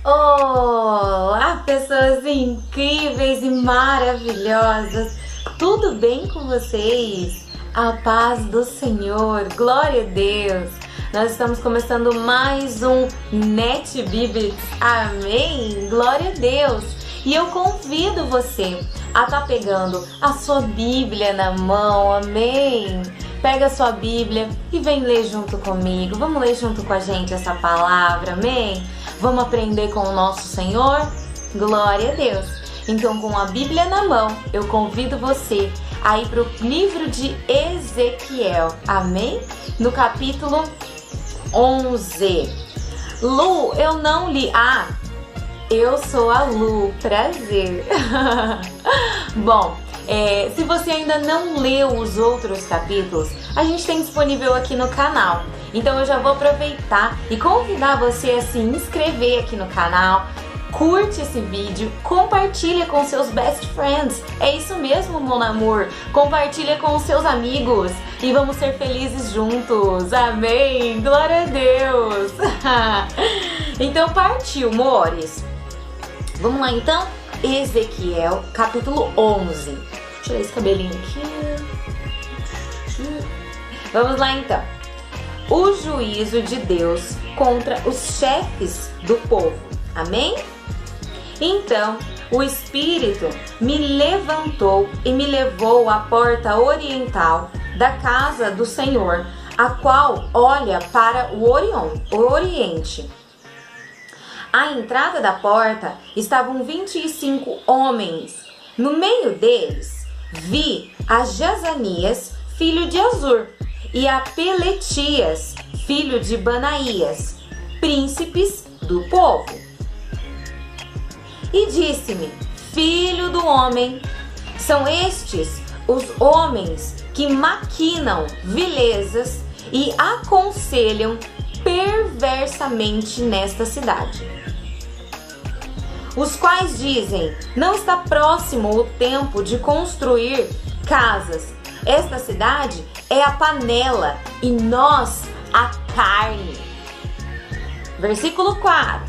Olá, pessoas incríveis e maravilhosas! Tudo bem com vocês? A paz do Senhor, glória a Deus! Nós estamos começando mais um Net Bíblia, amém? Glória a Deus! E eu convido você a estar pegando a sua Bíblia na mão, amém? Pega a sua Bíblia e vem ler junto comigo. Vamos ler junto com a gente essa palavra, amém? Vamos aprender com o nosso Senhor? Glória a Deus! Então, com a Bíblia na mão, eu convido você a ir para o livro de Ezequiel, amém? No capítulo 11. Lu, eu não li. Eu sou a Lu, prazer. Bom, se você ainda não leu os outros capítulos, a gente tem disponível aqui no canal. Então eu já vou aproveitar e convidar você a se inscrever aqui no canal, curte esse vídeo, compartilha com seus best friends. É isso mesmo, mon amour. Compartilha com os seus amigos e vamos ser felizes juntos. Amém! Glória a Deus! Então partiu, amores. Vamos lá então? Ezequiel, capítulo 11. Deixa eu tirar esse cabelinho aqui. Vamos lá então. O juízo de Deus contra os chefes do povo. Amém? Então, o Espírito me levantou e me levou à porta oriental da casa do Senhor, a qual olha para o Oriente. À entrada da porta estavam 25 homens. No meio deles, vi a Jazanias, filho de Azur, e a Peletias, filho de Banaías, príncipes do povo. E disse-me: filho do homem, são estes os homens que maquinam vilezas e aconselham perversamente nesta cidade, os quais dizem: não está próximo o tempo de construir casas. Esta cidade é a panela e nós a carne. Versículo 4.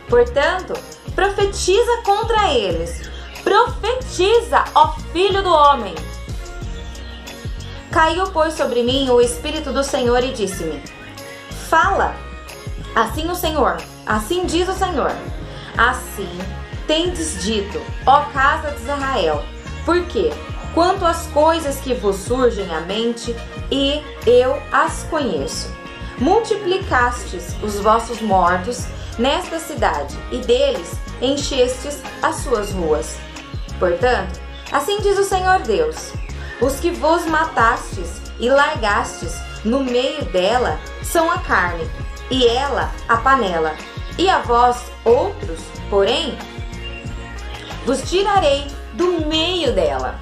Portanto, profetiza contra eles. Profetiza, ó filho do homem. Caiu, pois, sobre mim o Espírito do Senhor e disse-me: fala, assim diz o Senhor. Assim tendes dito, ó casa de Israel, porque quanto às coisas que vos surgem à mente, e eu as conheço. Multiplicastes os vossos mortos nesta cidade, e deles enchestes as suas ruas. Portanto, assim diz o Senhor Deus: os que vos matastes e largastes no meio dela são a carne, e ela a panela. E a vós outros, porém, vos tirarei do meio dela.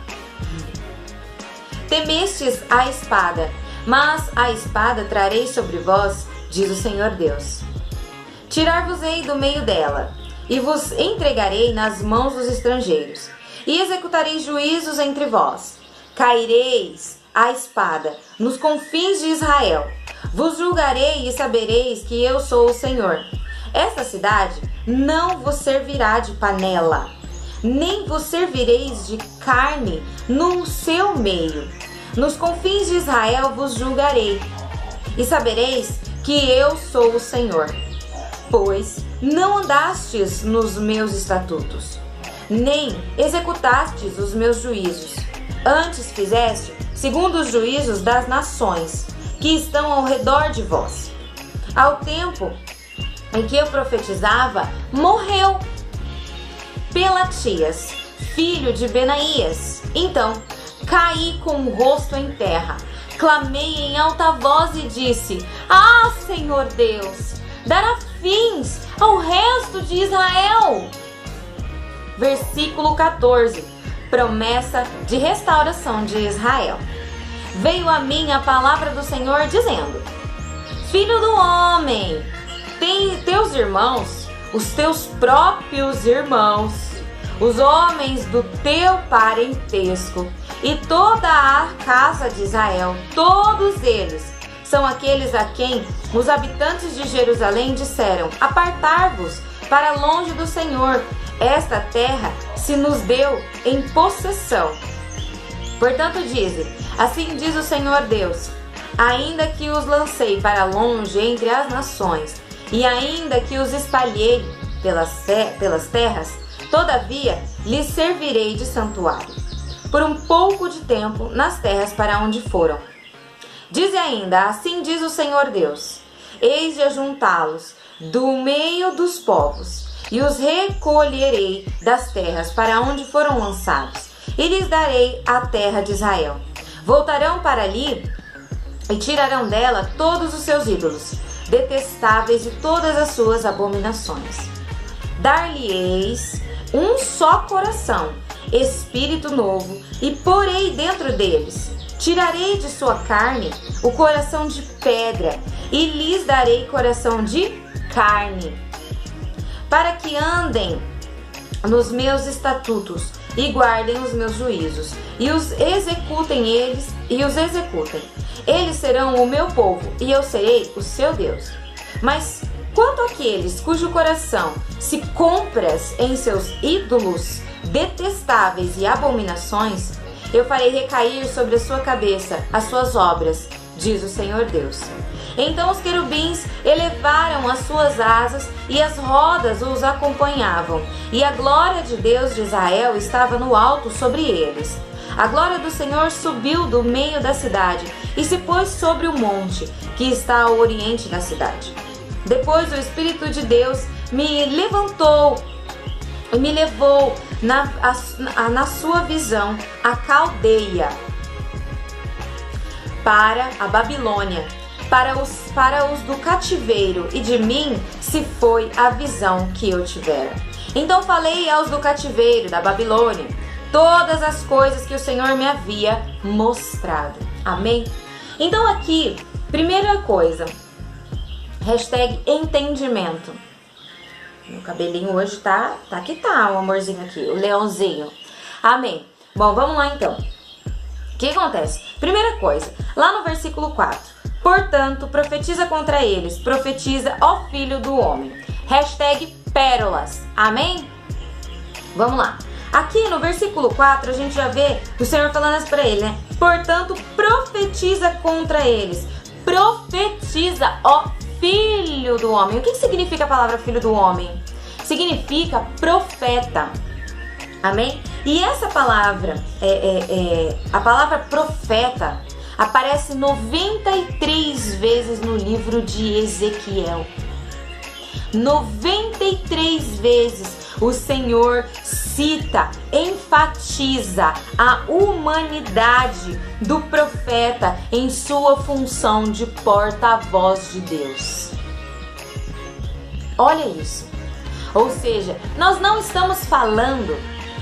Temestes a espada, mas a espada trarei sobre vós, diz o Senhor Deus. Tirar-vos-ei do meio dela, e vos entregarei nas mãos dos estrangeiros, e executarei juízos entre vós. Caireis a espada nos confins de Israel. Vos julgarei e sabereis que eu sou o Senhor. Esta cidade não vos servirá de panela, nem vos servireis de carne no seu meio. Nos confins de Israel vos julgarei, e sabereis que eu sou o Senhor. Pois não andastes nos meus estatutos, nem executastes os meus juízos. Antes fizeste segundo os juízos das nações que estão ao redor de vós. Ao tempo em que eu profetizava, morreu Pelatias, filho de Benaías. Então caí com o rosto em terra, clamei em alta voz e disse: Senhor Deus, dará fins ao resto de Israel. Versículo 14. Promessa de restauração de Israel. Veio a mim a palavra do Senhor dizendo: filho do homem, tem teus irmãos, os teus próprios irmãos, os homens do teu parentesco e toda a casa de Israel, todos eles são aqueles a quem os habitantes de Jerusalém disseram: apartai-vos para longe do Senhor. Esta terra se nos deu em possessão. Portanto, dize: assim diz o Senhor Deus: ainda que os lancei para longe entre as nações, e ainda que os espalhei pelas terras, todavia lhes servirei de santuário, por um pouco de tempo nas terras para onde foram. Dize ainda: assim diz o Senhor Deus: eis de ajuntá-los do meio dos povos, e os recolherei das terras para onde foram lançados, e lhes darei a terra de Israel. Voltarão para ali e tirarão dela todos os seus ídolos detestáveis e todas as suas abominações. Dar-lhe-eis um só coração, espírito novo, e porei dentro deles. Tirarei de sua carne o coração de pedra, e lhes darei coração de carne, para que andem nos meus estatutos e guardem os meus juízos, e os executem. Eles serão o meu povo, e eu serei o seu Deus. Mas quanto àqueles cujo coração se compraz em seus ídolos detestáveis e abominações, eu farei recair sobre a sua cabeça as suas obras, diz o Senhor Deus. Então os querubins elevaram as suas asas, e as rodas os acompanhavam, e a glória de Deus de Israel estava no alto sobre eles. A glória do Senhor subiu do meio da cidade e se pôs sobre o monte que está ao oriente da cidade. Depois o Espírito de Deus me levantou e me levou na sua visão a Caldeia, para a Babilônia, para os do cativeiro, e de mim se foi a visão que eu tivera. Então falei aos do cativeiro da Babilônia todas as coisas que o Senhor me havia mostrado. Amém? Então aqui, primeira coisa, hashtag entendimento. Meu cabelinho hoje tá que tá, o amorzinho aqui, o leãozinho. Amém? Bom, vamos lá então. O que acontece? Primeira coisa, lá no versículo 4. Portanto, profetiza contra eles, profetiza, ó filho do homem. Hashtag pérolas. Amém? Vamos lá. Aqui no versículo 4 a gente já vê o Senhor falando isso para ele, né? Portanto, profetiza contra eles. Profetiza, ó filho do homem. O que significa a palavra filho do homem? Significa profeta. Amém? E essa palavra, a palavra profeta, aparece 93 vezes no livro de Ezequiel. 93 vezes o Senhor cita, enfatiza a humanidade do profeta em sua função de porta-voz de Deus. Olha isso. Ou seja, nós não estamos falando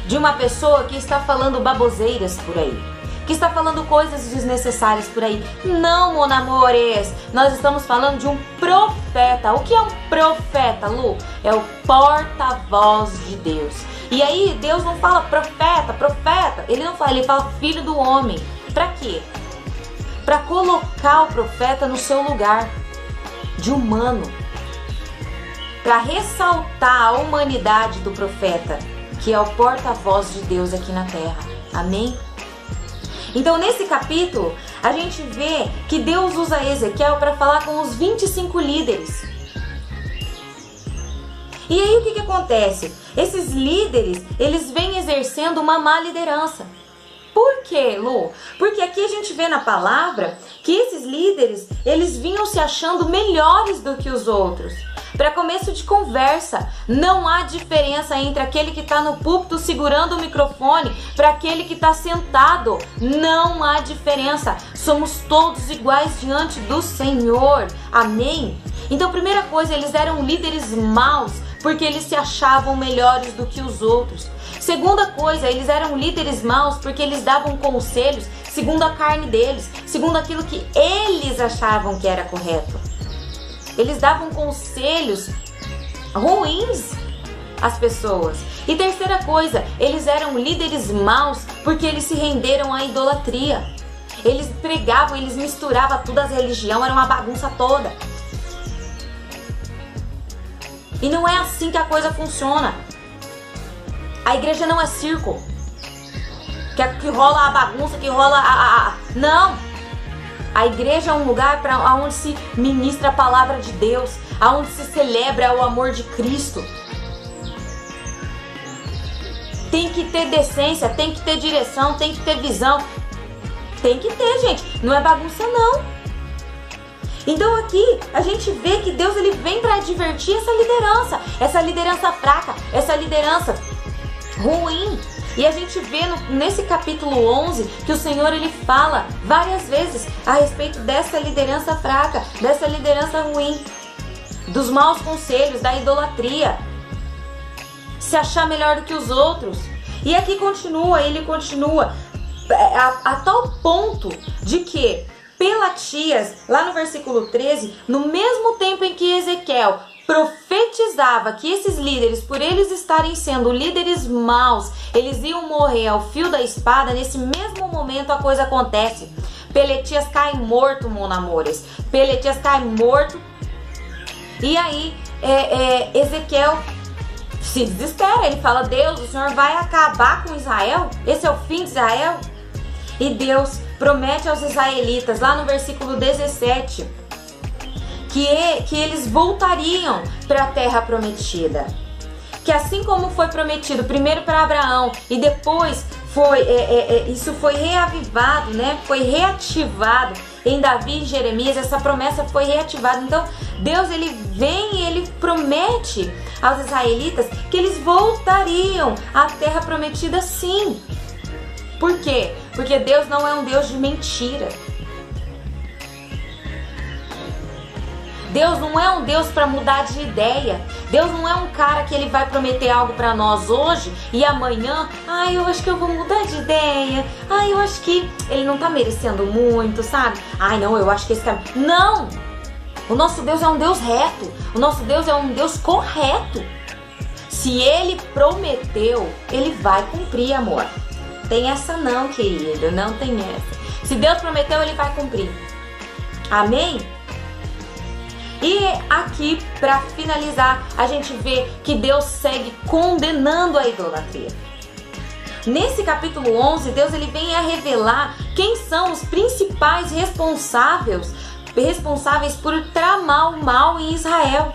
de uma pessoa que está falando baboseiras por aí, que está falando coisas desnecessárias por aí. Não, mon amores, nós estamos falando de um profeta. O que é um profeta, Lu? É o porta-voz de Deus. E aí Deus não fala profeta, ele não fala, ele fala filho do homem. Para quê? Para colocar o profeta no seu lugar de humano, para ressaltar a humanidade do profeta, que é o porta-voz de Deus aqui na terra. Amém? Então, nesse capítulo, a gente vê que Deus usa Ezequiel para falar com os 25 líderes. E aí, o que acontece? Esses líderes, eles vêm exercendo uma má liderança. Por quê, Lu? Porque aqui a gente vê na palavra que esses líderes, eles vinham se achando melhores do que os outros. Para começo de conversa, não há diferença entre aquele que está no púlpito segurando o microfone para aquele que está sentado. Não há diferença. Somos todos iguais diante do Senhor. Amém? Então, primeira coisa, eles eram líderes maus porque eles se achavam melhores do que os outros. Segunda coisa, eles eram líderes maus porque eles davam conselhos segundo a carne deles, segundo aquilo que eles achavam que era correto. Eles davam conselhos ruins às pessoas. E terceira coisa, eles eram líderes maus porque eles se renderam à idolatria. Eles pregavam, eles misturavam tudo, as religiões, era uma bagunça toda. E não é assim que a coisa funciona. A igreja não é circo. Que rola a bagunça, que rola Não! A igreja é um lugar onde se ministra a palavra de Deus, onde se celebra o amor de Cristo. Tem que ter decência, tem que ter direção, tem que ter visão. Tem que ter, gente. Não é bagunça, não. Então aqui a gente vê que Deus ele vem para advertir essa liderança fraca, essa liderança ruim. E a gente vê nesse capítulo 11 que o Senhor ele fala várias vezes a respeito dessa liderança fraca, dessa liderança ruim, dos maus conselhos, da idolatria, se achar melhor do que os outros. E aqui ele continua a tal ponto de que Pelatias, lá no versículo 13, no mesmo tempo em que Ezequiel profetizava que esses líderes, por eles estarem sendo líderes maus, eles iam morrer ao fio da espada, nesse mesmo momento a coisa acontece. Pelatias cai morto, Monamores. Pelatias cai morto. E aí Ezequiel se desespera, ele fala: Deus, o Senhor vai acabar com Israel? Esse é o fim de Israel? E Deus promete aos israelitas, lá no versículo 17, que eles voltariam para a terra prometida. Que assim como foi prometido primeiro para Abraão e depois isso foi reavivado, né? Foi reativado em Davi e Jeremias, essa promessa foi reativada. Então Deus ele vem e ele promete aos israelitas que eles voltariam à terra prometida, sim. Por quê? Porque Deus não é um Deus de mentira. Deus não é um Deus para mudar de ideia. Deus não é um cara que ele vai prometer algo para nós hoje e amanhã, eu acho que eu vou mudar de ideia. Eu acho que ele não tá merecendo muito, sabe? Não, eu acho que esse cara... Não! O nosso Deus é um Deus reto. O nosso Deus é um Deus correto. Se ele prometeu, ele vai cumprir, amor. Tem essa não, querido. Não tem essa. Se Deus prometeu, ele vai cumprir. Amém? E aqui, para finalizar, a gente vê que Deus segue condenando a idolatria. Nesse capítulo 11, Deus ele vem a revelar quem são os principais responsáveis por tramar o mal em Israel.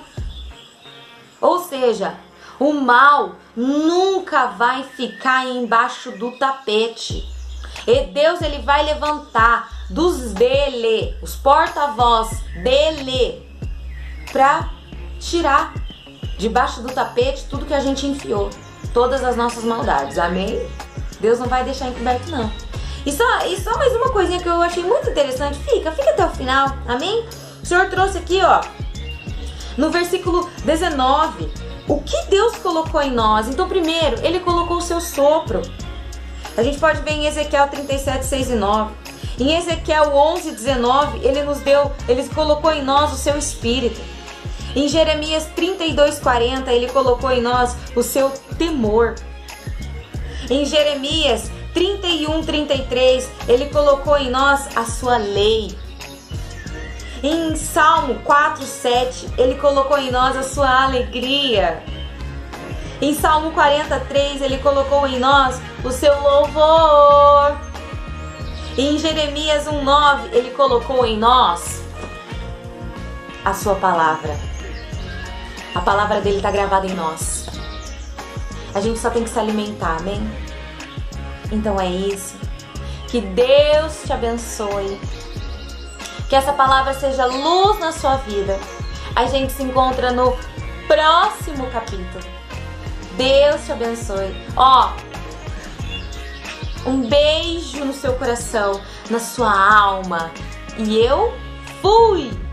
Ou seja, o mal nunca vai ficar embaixo do tapete. E Deus ele vai levantar dos dele, os porta-voz dele, para tirar debaixo do tapete tudo que a gente enfiou, todas as nossas maldades, amém? Deus não vai deixar encoberto, não. E só mais uma coisinha que eu achei muito interessante, fica até o final, amém? O Senhor trouxe aqui, no versículo 19, o que Deus colocou em nós. Então primeiro, ele colocou o seu sopro. A gente pode ver em Ezequiel 37, 6 e 9. Em Ezequiel 11, 19, ele colocou em nós o seu espírito. Em Jeremias 32, 40, ele colocou em nós o seu temor. Em Jeremias 31, 33, ele colocou em nós a sua lei. Em Salmo 4, 7, ele colocou em nós a sua alegria. Em Salmo 43, ele colocou em nós o seu louvor. Em Jeremias 1, 9, ele colocou em nós a sua palavra. A palavra dele está gravada em nós. A gente só tem que se alimentar, amém? Então é isso. Que Deus te abençoe. Que essa palavra seja luz na sua vida. A gente se encontra no próximo capítulo. Deus te abençoe. Um beijo no seu coração, na sua alma. E eu fui!